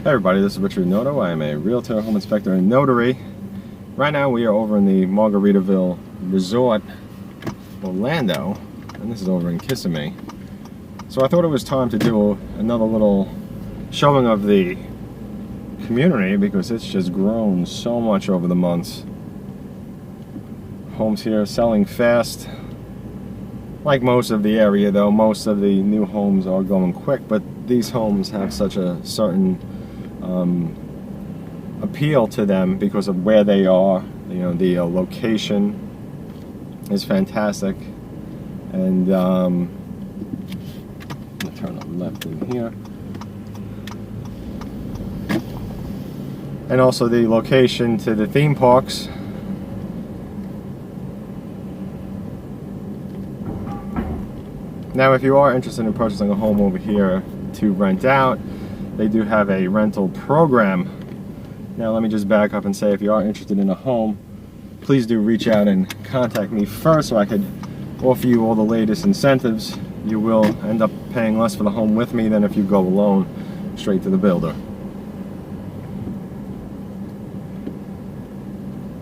Hey everybody, this is Richard Noto. I am a realtor, home inspector, and notary. Right now we are over in the Margaritaville Resort, Orlando, and this is over in Kissimmee. So I thought it was time to do another little showing of the community because it's just grown so much over the months. Homes here selling fast. Like most of the area though, most of the new homes are going quick, but these homes have such a certain appeal to them because of where they are. You know, the location is fantastic, and I'm gonna turn on left in here, and also the location to the theme parks. Now, if you are interested in purchasing a home over here to rent out, they do have a rental program. Now let me just back up and say, if you are interested in a home, please do reach out and contact me first so I could offer you all the latest incentives. You will end up paying less for the home with me than if you go alone straight to the builder.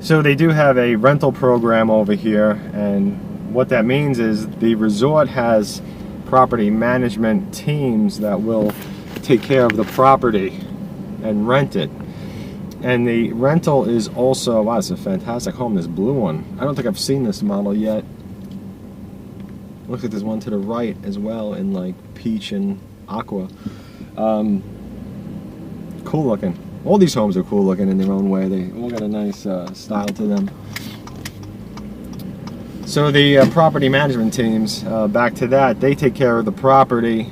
So they do have a rental program over here, and what that means is the resort has property management teams that will take care of the property and rent it. And the rental is also, wow, it's a fantastic home, this blue one. I don't think I've seen this model yet. Looks like there's one to the right as well in like peach and aqua. Cool looking. All these homes are cool looking in their own way. They all got a nice style to them. So the property management teams, back to that, they take care of the property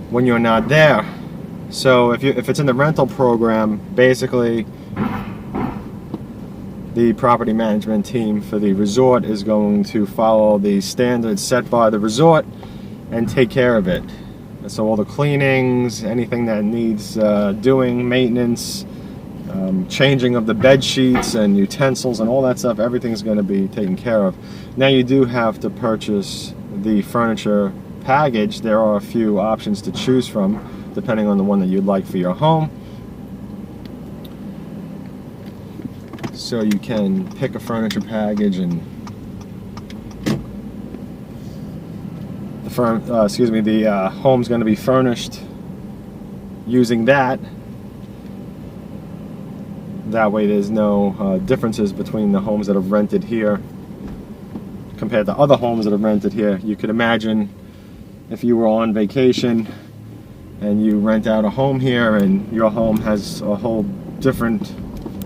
when you're not there. So if it's in the rental program, basically the property management team for the resort is going to follow the standards set by the resort and take care of it. So all the cleanings, anything that needs doing, maintenance, changing of the bed sheets and utensils and all that stuff, everything's going to be taken care of. Now you do have to purchase the furniture package. There are a few options to choose from depending on the one that you'd like for your home. So you can pick a furniture package, and the home's going to be furnished using that. That way there's no differences between the homes that have rented here compared to other homes that have rented here. You could imagine if you were on vacation and you rent out a home here and your home has a whole different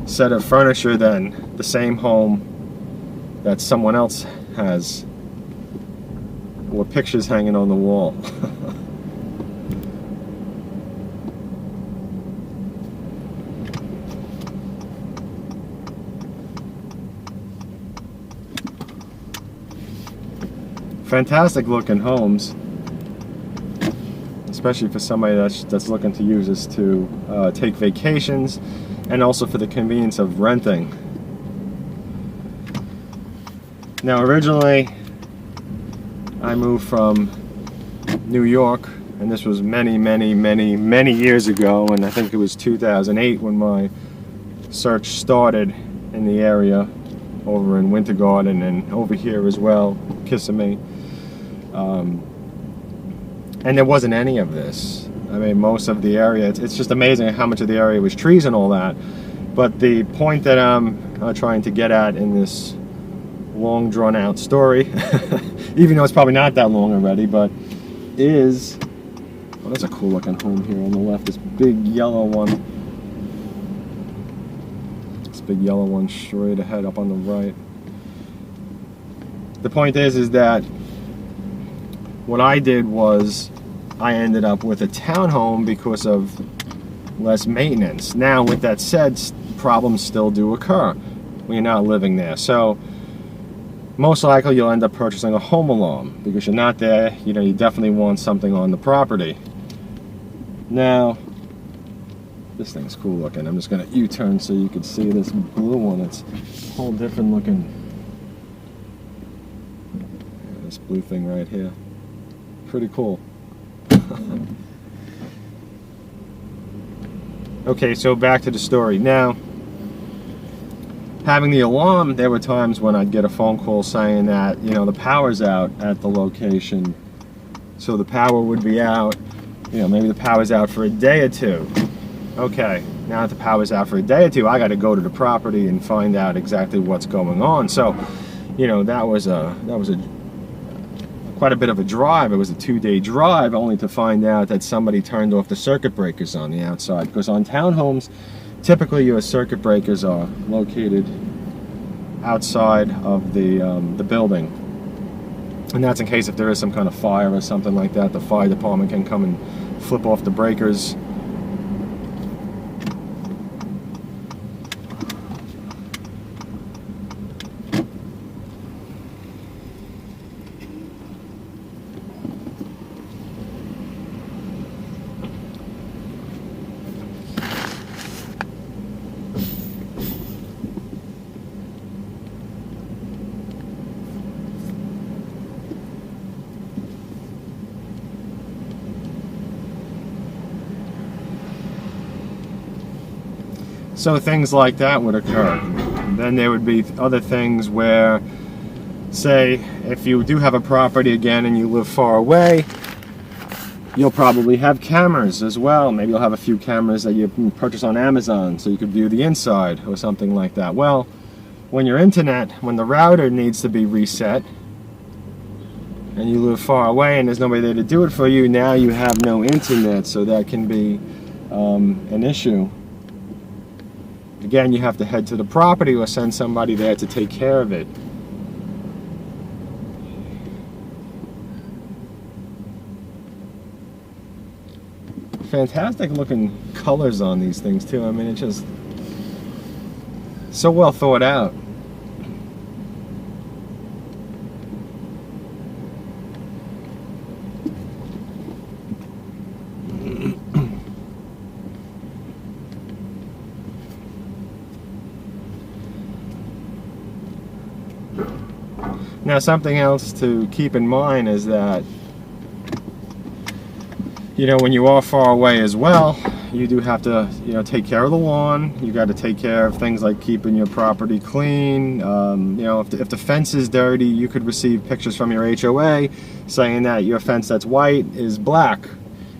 set of furniture than the same home that someone else has, or pictures hanging on the wall. Fantastic looking homes, especially for somebody that's looking to use this to take vacations, and also for the convenience of renting. Now originally I moved from New York, and this was many years ago, and I think it was 2008 when my search started in the area over in Winter Garden and over here as well, Kissimmee. And there wasn't any of this. I mean, most of the area, it's just amazing how much of the area was trees and all that. But the point that I'm trying to get at in this long drawn out story, even though it's probably not that long already, but is, oh, that's a cool looking home here on the left, this big yellow one. This big yellow one straight ahead up on the right. The point is that what I did was I ended up with a townhome because of less maintenance. Now, with that said, problems still do occur when you're not living there. So most likely you'll end up purchasing a home alarm because you're not there. You know, you definitely want something on the property. Now, this thing's cool looking. I'm just gonna U-turn so you can see this blue one. It's a whole different looking. Yeah, this blue thing right here. Pretty cool. Okay, so back to the story. Now, having the alarm, there were times when I'd get a phone call saying that, you know, the power's out at the location. So the power would be out, you know, maybe the power's out for a day or two. Okay, now that the power's out for a day or two, I got to go to the property and find out exactly what's going on. So, you know, that was quite a bit of a drive. It was a 2-day drive, only to find out that somebody turned off the circuit breakers on the outside. Because on townhomes, typically your circuit breakers are located outside of the building, and that's in case if there is some kind of fire or something like that, the fire department can come and flip off the breakers. So things like that would occur. Then there would be other things where, say, if you do have a property again and you live far away, you'll probably have cameras as well. Maybe you'll have a few cameras that you purchase on Amazon so you could view the inside or something like that. Well, when your internet, when the router needs to be reset and you live far away and there's nobody there to do it for you, now you have no internet, so that can be an issue. Again, you have to head to the property or send somebody there to take care of it. Fantastic looking colors on these things too. I mean, it's just so well thought out. Now, something else to keep in mind is that, you know, when you are far away as well, you do have to, you know, take care of the lawn. You got to take care of things like keeping your property clean. You know, if the fence is dirty, you could receive pictures from your HOA saying that your fence that's white is black,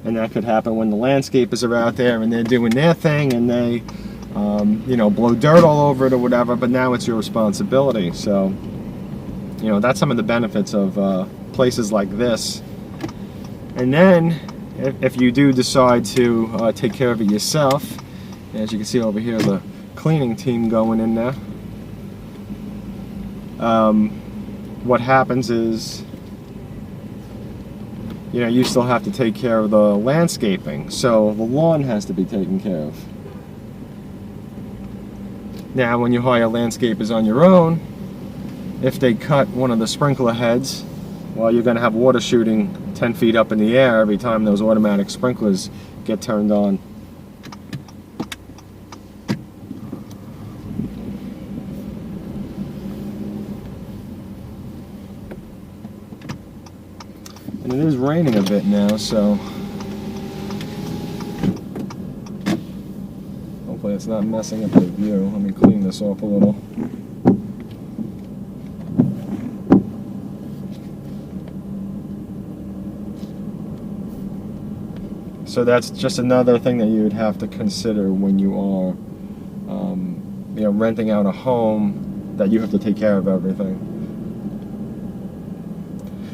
and that could happen when the landscapers are out there and they're doing their thing and they, you know, blow dirt all over it or whatever. But now it's your responsibility. So, you know, that's some of the benefits of places like this. And then, if you do decide to take care of it yourself, as you can see over here, the cleaning team going in there, what happens is, you know, you still have to take care of the landscaping, so the lawn has to be taken care of. Now, when you hire landscapers on your own, if they cut one of the sprinkler heads, well, you're going to have water shooting 10 feet up in the air every time those automatic sprinklers get turned on. And it is raining a bit now, so hopefully it's not messing up the view. Let me clean this off a little. So that's just another thing that you would have to consider when you are, you know, renting out a home, that you have to take care of everything.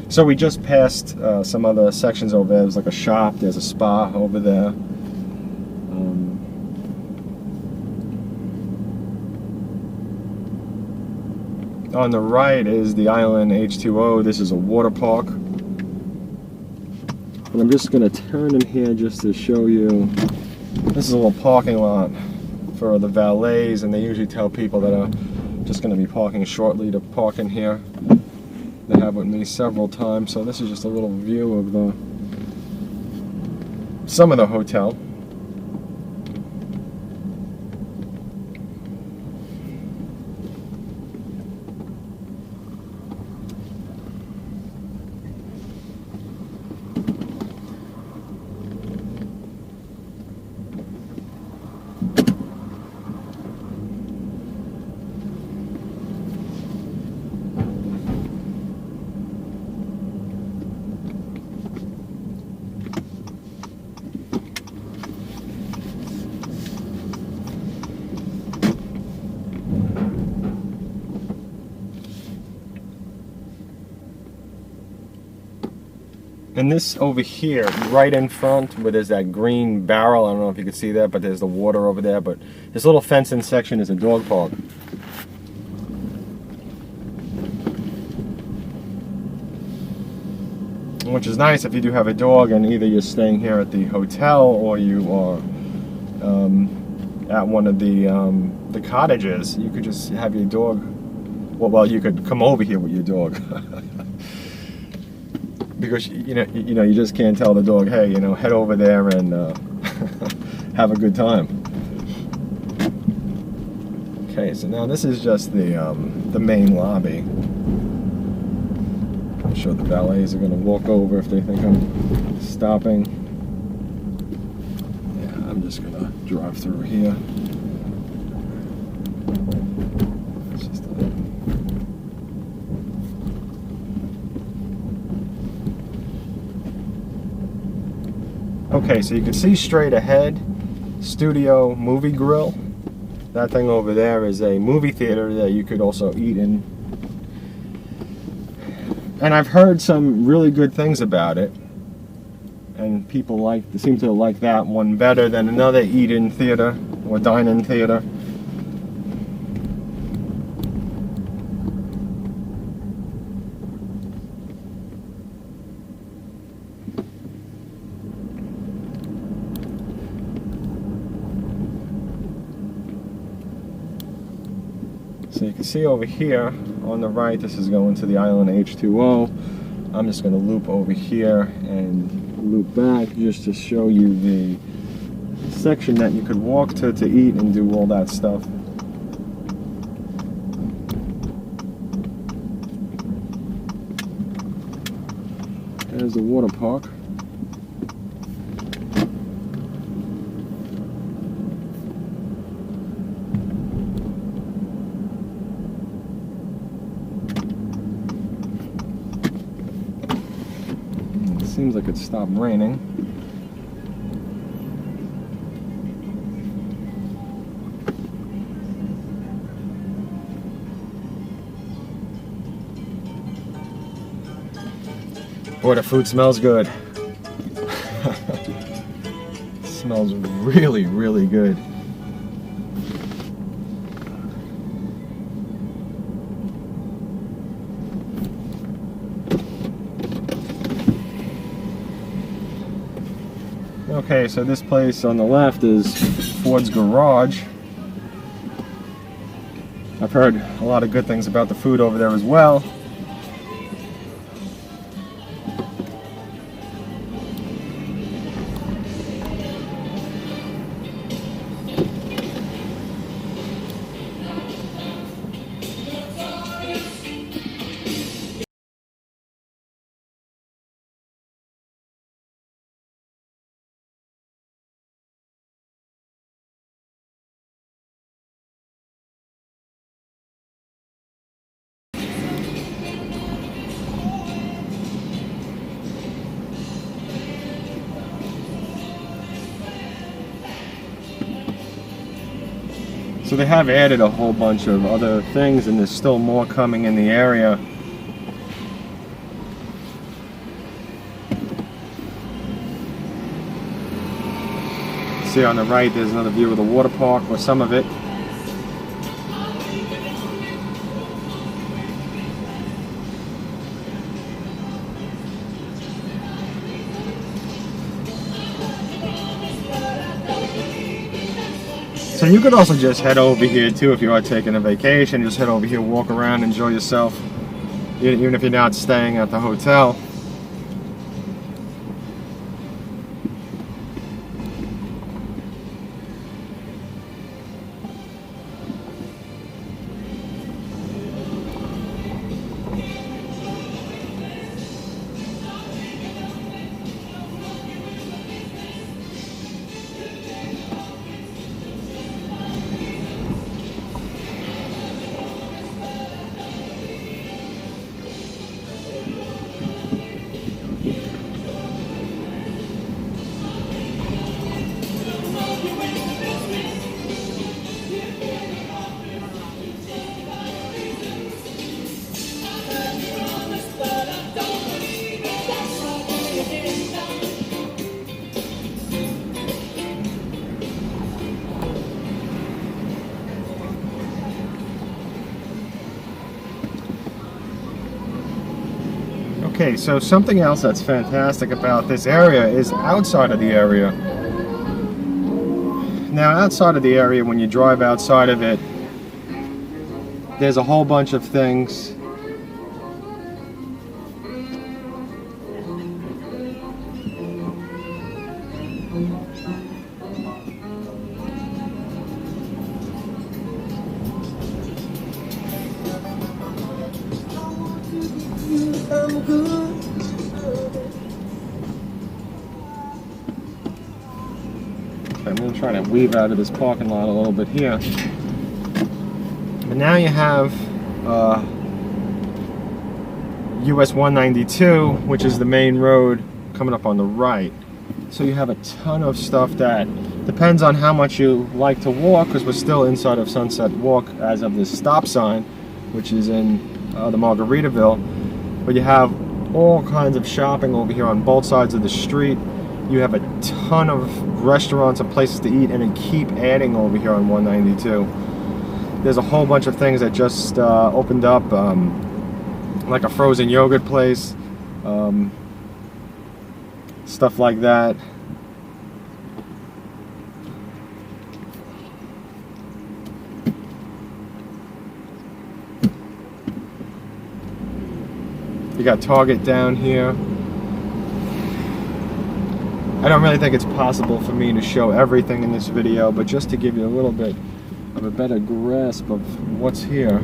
So we just passed some other sections over there. There's like a shop, there's a spa over there. On the right is the Island H2O. This is a water park. And I'm just going to turn in here just to show you. This is a little parking lot for the valets, and they usually tell people that are just going to be parking shortly to park in here. They have with me several times, so this is just a little view of some of the hotel. And this over here, right in front, where there's that green barrel, I don't know if you can see that, but there's the water over there, but this little fenced-in section is a dog park. Which is nice if you do have a dog and either you're staying here at the hotel or you are at one of the cottages. You could just have your dog, well, you could come over here with your dog. Because you know you just can't tell the dog, hey, head over there and have a good time. Okay, so now this is just the main lobby. I'm sure the valets are going to walk over if they think I'm stopping. Yeah, I'm just going to drive through here. Okay, so you can see straight ahead, Studio Movie Grill. That thing over there is a movie theater that you could also eat in. And I've heard some really good things about it. And people seem to like that one better than another eat-in theater or dine-in theater. So you can see over here on the right, this is going to the island H2O. I'm just going to loop over here and loop back just to show you the section that you could walk to eat and do all that stuff. There's the water park. Seems like it stopped raining. Boy, the food smells good. It smells really, really good. Okay, so this place on the left is Ford's Garage. I've heard a lot of good things about the food over there as well. So they have added a whole bunch of other things, and there's still more coming in the area. See on the right, there's another view of the water park, or some of it. So you could also just head over here too if you are taking a vacation. Just head over here, walk around, enjoy yourself, even if you're not staying at the hotel. Okay, so something else that's fantastic about this area is outside of the area. Now, outside of the area, when you drive outside of it, there's a whole bunch of things. I'm going to try to weave out of this parking lot a little bit here. And now you have US 192, which is the main road coming up on the right. So you have a ton of stuff that depends on how much you like to walk, because we're still inside of Sunset Walk as of this stop sign, which is in the Margaritaville. But you have all kinds of shopping over here on both sides of the street. You have a ton of restaurants and places to eat, and they keep adding over here on 192. There's a whole bunch of things that just opened up, like a frozen yogurt place, stuff like that. You got Target down here. I don't really think it's possible for me to show everything in this video, but just to give you a little bit of a better grasp of what's here.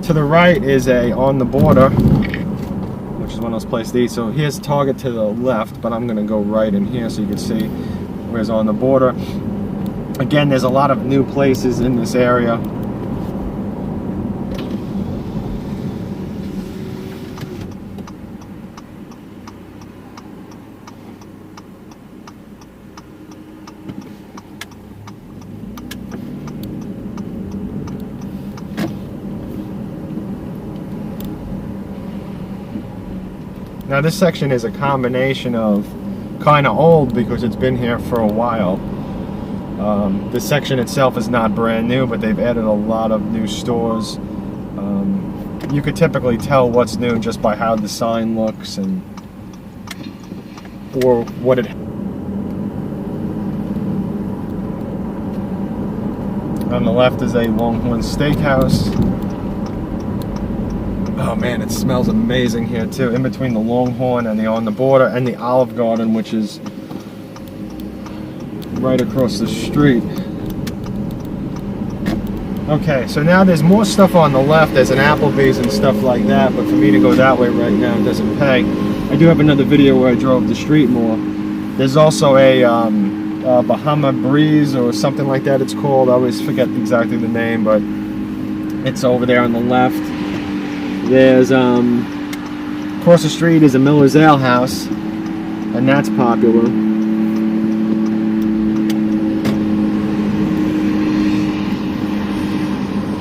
To the right is a On the Border, which is one of those places to eat. So here's Target to the left, but I'm going to go right in here so you can see where's On the Border. Again, there's a lot of new places in this area. Now this section is a combination of kind of old because it's been here for a while. This section itself is not brand new, but they've added a lot of new stores. You could typically tell what's new just by how the sign looks and or what it. On the left is a Longhorn Steakhouse. Oh man, it smells amazing here too, in between the Longhorn and the On the Border and the Olive Garden, which is right across the street. Okay, so now there's more stuff on the left. There's an Applebee's and stuff like that, but for me to go that way right now doesn't pay. I do have another video where I drove the street more. There's also a Bahama Breeze or something like that it's called. I always forget exactly the name, but it's over there on the left. There's across the street is a Miller's Ale House, and that's popular.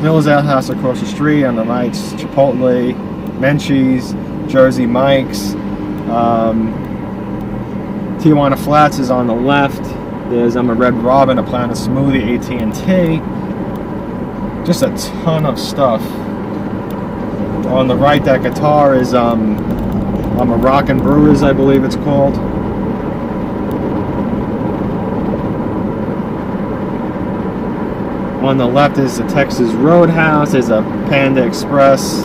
Miller's Ale House across the street. On the right's Chipotle, Menchie's, Jersey Mike's. Tijuana Flats is on the left. There's a Red Robin, a Planet Smoothie, AT&T. Just a ton of stuff. On the right, that guitar is a Moroccan Brewers, I believe it's called. On the left is the Texas Roadhouse. There's a Panda Express,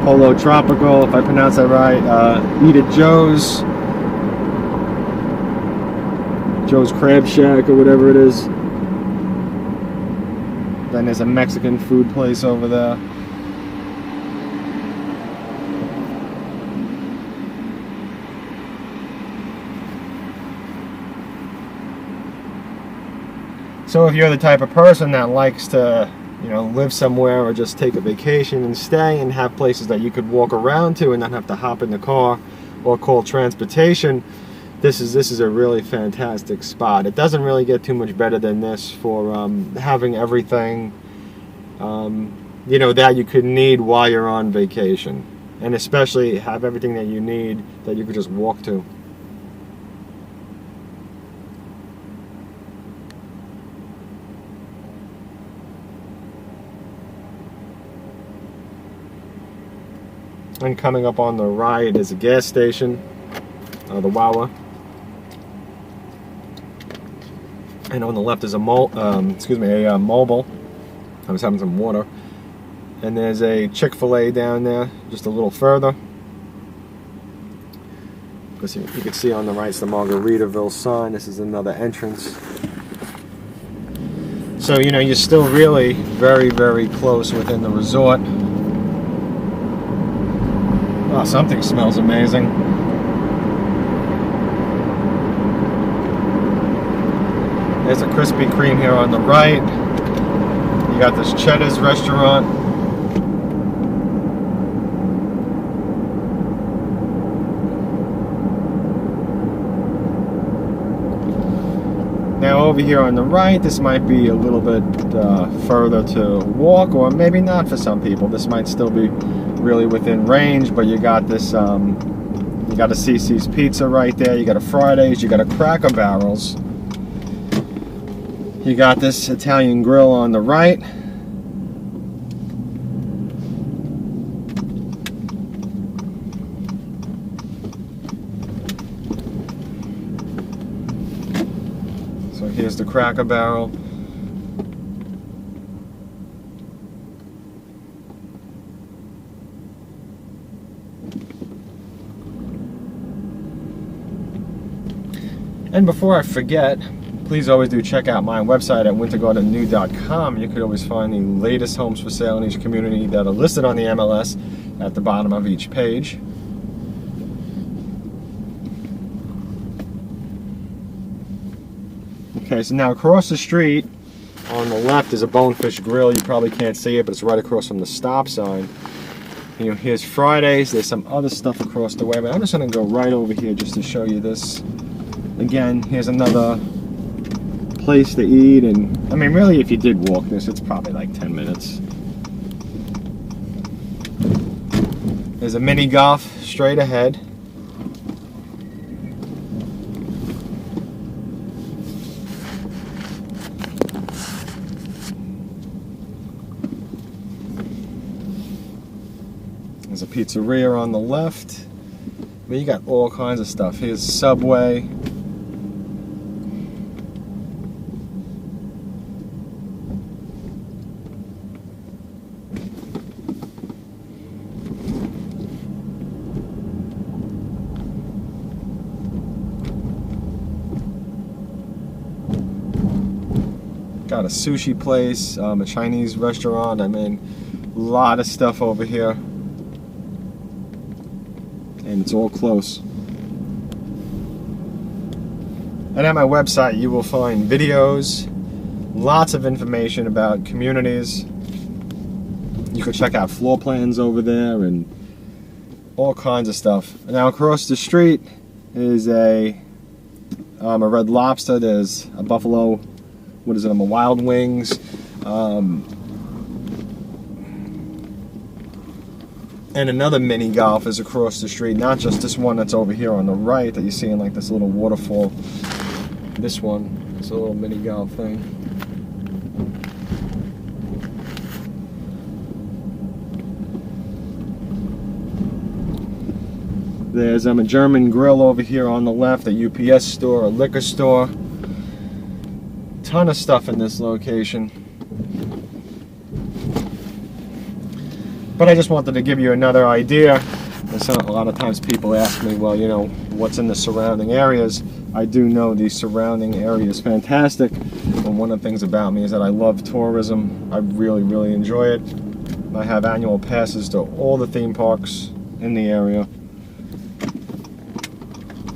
Polo Tropical, if I pronounce that right. Eat at Joe's Crab Shack or whatever it is. Then there's a Mexican food place over there. So if you're the type of person that likes to, you know, live somewhere or just take a vacation and stay and have places that you could walk around to and not have to hop in the car or call transportation, this is a really fantastic spot. It doesn't really get too much better than this for having everything, you know, that you could need while you're on vacation, and especially have everything that you need that you could just walk to. And coming up on the right is a gas station, the Wawa. And on the left is a mobile. I was having some water. And there's a Chick-fil-A down there, just a little further. Because you can see on the right is the Margaritaville sign. This is another entrance. So, you know, you're still really very, very close within the resort. Oh, something smells amazing. There's a Krispy Kreme here on the right. You got this Cheddar's restaurant. Now over here on the right, this might be a little bit further to walk, or maybe not for some people. This might still be really within range, but you got this, you got a CC's Pizza right there, you got a Fridays, you got a Cracker Barrels, you got this Italian Grill on the right. So here's the Cracker Barrel. And before I forget, please always do check out my website at wintergardennew.com. You could always find the latest homes for sale in each community that are listed on the MLS at the bottom of each page. Okay, so now across the street on the left is a Bonefish Grill. You probably can't see it, but it's right across from the stop sign. You know, here's Fridays. There's some other stuff across the way, but I'm just going to go right over here just to show you this. Again, here's another place to eat, and I mean, really, if you did walk this, it's probably like 10 minutes. There's a mini golf straight ahead. There's a pizzeria on the left. I mean, you got all kinds of stuff. Here's Subway. Got a sushi place, a Chinese restaurant. I mean, a lot of stuff over here. And it's all close. And at my website you will find videos, lots of information about communities. You can check out floor plans over there and all kinds of stuff. Now across the street is a Red Lobster. There's a Buffalo, what is it, a Wild Wings. And another mini golf is across the street, not just this one that's over here on the right that you see in like this little waterfall. This one, it's a little mini golf thing. There's a German grill over here on the left, a UPS store, a liquor store. Ton of stuff in this location. But I just wanted to give you another idea. A lot of times people ask me, well, you know, what's in the surrounding areas? I do know the surrounding area is fantastic. And one of the things about me is that I love tourism. I really, really enjoy it. I have annual passes to all the theme parks in the area.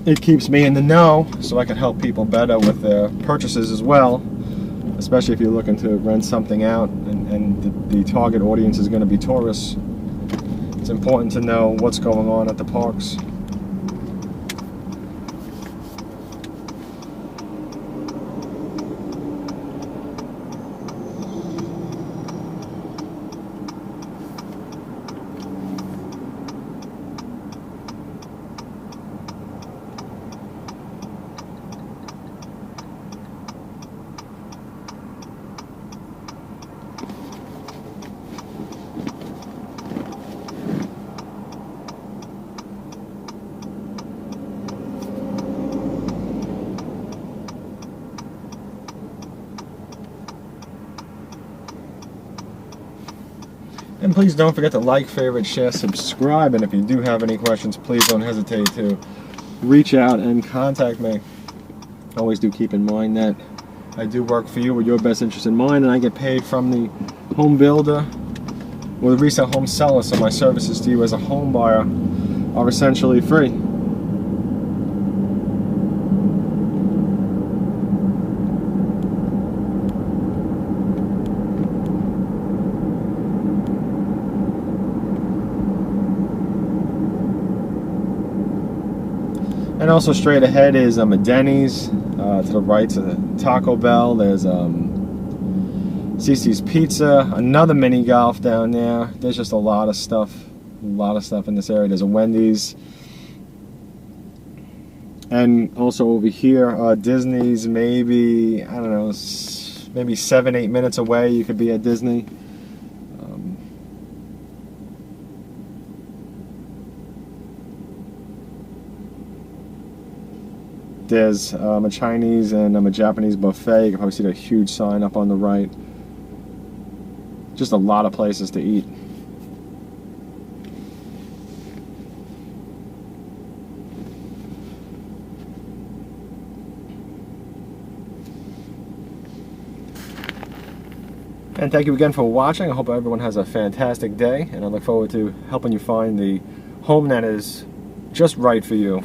It keeps me in the know so I can help people better with their purchases as well. Especially if you're looking to rent something out and the target audience is going to be tourists. It's important to know what's going on at the parks. And please don't forget to like, favorite, share, subscribe. And if you do have any questions, please don't hesitate to reach out and contact me. Always do keep in mind that I do work for you with your best interest in mind, and I get paid from the home builder or the resale home seller, so my services to you as a home buyer are essentially free. And also straight ahead is a Denny's. To the right's a Taco Bell. There's CC's Pizza, another mini golf down there. There's just a lot of stuff in this area. There's a Wendy's. And also over here, Disney's maybe, I don't know, maybe 7-8 minutes away. You could be at Disney. There's a Chinese and a Japanese buffet. You can probably see the huge sign up on the right. Just a lot of places to eat. And thank you again for watching. I hope everyone has a fantastic day, and I look forward to helping you find the home that is just right for you.